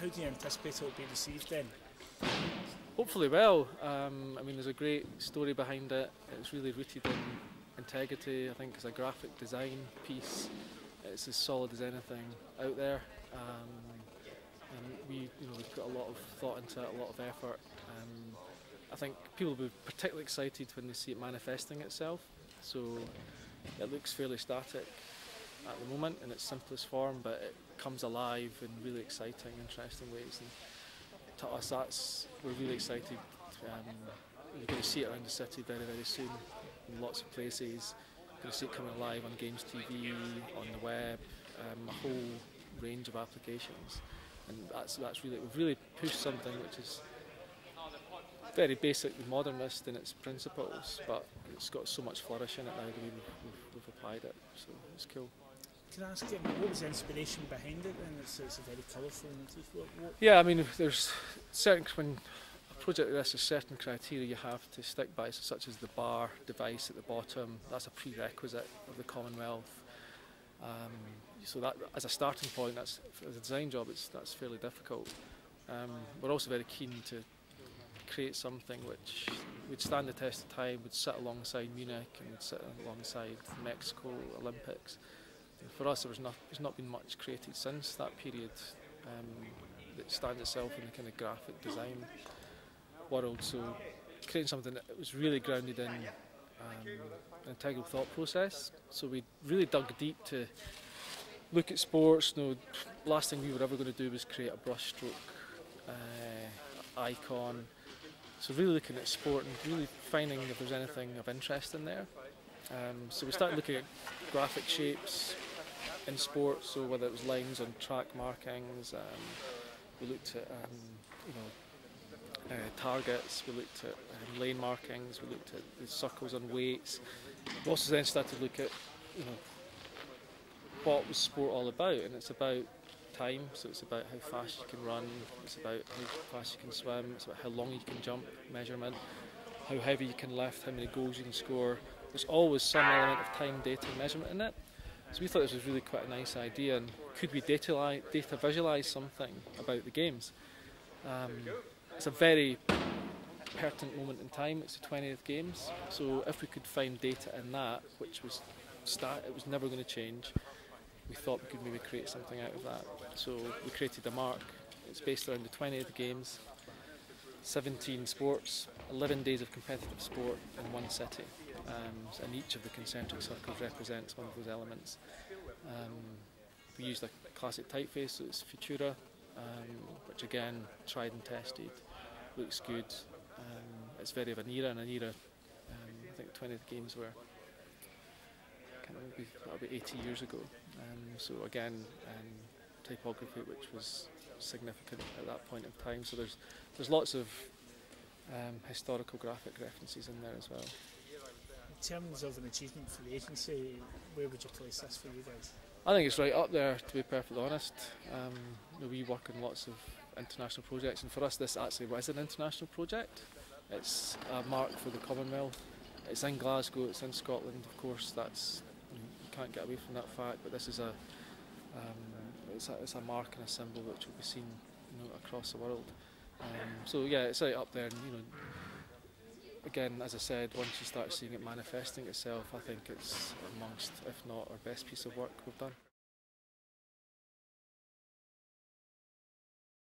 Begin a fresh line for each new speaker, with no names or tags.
How do you anticipate it will be received then?
Hopefully well. I mean, there's a great story behind it. It's really rooted in integrity. I think it's a graphic design piece. It's as solid as anything out there. And we put a lot of thought into it, a lot of effort. I think people will be particularly excited when they see it manifesting itself. So it looks fairly static at the moment in its simplest form, but it comes alive in really exciting, interesting ways. And to us, we're really excited. We're going to see it around the city very, very soon in lots of places. We're going to see it coming alive on Games TV, on the web, a whole range of applications. And that's really, we've really pushed something which is very basically modernist in its principles, but it's got so much flourish in it now that we've applied it, so it's cool.
Can I ask you, what was the inspiration behind it then? It's a very colourful motif.
Yeah, I mean, there's certain, when a project like this has certain criteria you have to stick by, so such as the bar device at the bottom. That's a prerequisite of the Commonwealth. So that, as a starting point, that's, as a design job, that's fairly difficult. We're also very keen to create something which would stand the test of time, would sit alongside Munich and would sit alongside Mexico Olympics. And for us, there's not been much created since that period that stands itself in the kind of graphic design world. So creating something that was really grounded in an integral thought process. So we really dug deep to look at sports. Last thing we were ever going to do was create a brushstroke icon. So really looking at sport and really finding if there's anything of interest in there. So we started looking at graphic shapes in sport, so whether it was lines on track markings, we looked at targets, we looked at lane markings, we looked at the circles on weights. We also then started to look at what was sport all about, and it's about time, so it's about how fast you can run, it's about how fast you can swim, it's about how long you can jump, measurement, how heavy you can lift, how many goals you can score. There's always some element of time, data, measurement in it. So we thought this was really quite a nice idea, and could we data visualise something about the games? It's a very pertinent moment in time. It's the 20th Games, so if we could find data in that, which was it was never going to change, we thought we could maybe create something out of that. So we created a marque. It's based around the 20th Games, 17 sports, 11 days of competitive sport in one city, and each of the concentric circles represents one of those elements. We used a classic typeface, so it's Futura, which again, tried and tested, looks good. It's very of an era, I think the 20th Games were, that'll be 80 years ago. So again, typography which was significant at that point in time. So there's lots of historical graphic references in there as well.
In terms of an achievement for the agency, where would you place this for you guys?
I think it's right up there, to be perfectly honest. We work on lots of international projects, and for us this actually was an international project. It's a marque for the Commonwealth. It's in Glasgow, it's in Scotland, of course. That's, you can't get away from that fact, but this is it's a marque and a symbol which will be seen across the world. So yeah, it's right up there, and again, as I said, once you start seeing it manifesting itself, I think it's amongst, if not our best piece of work we've done.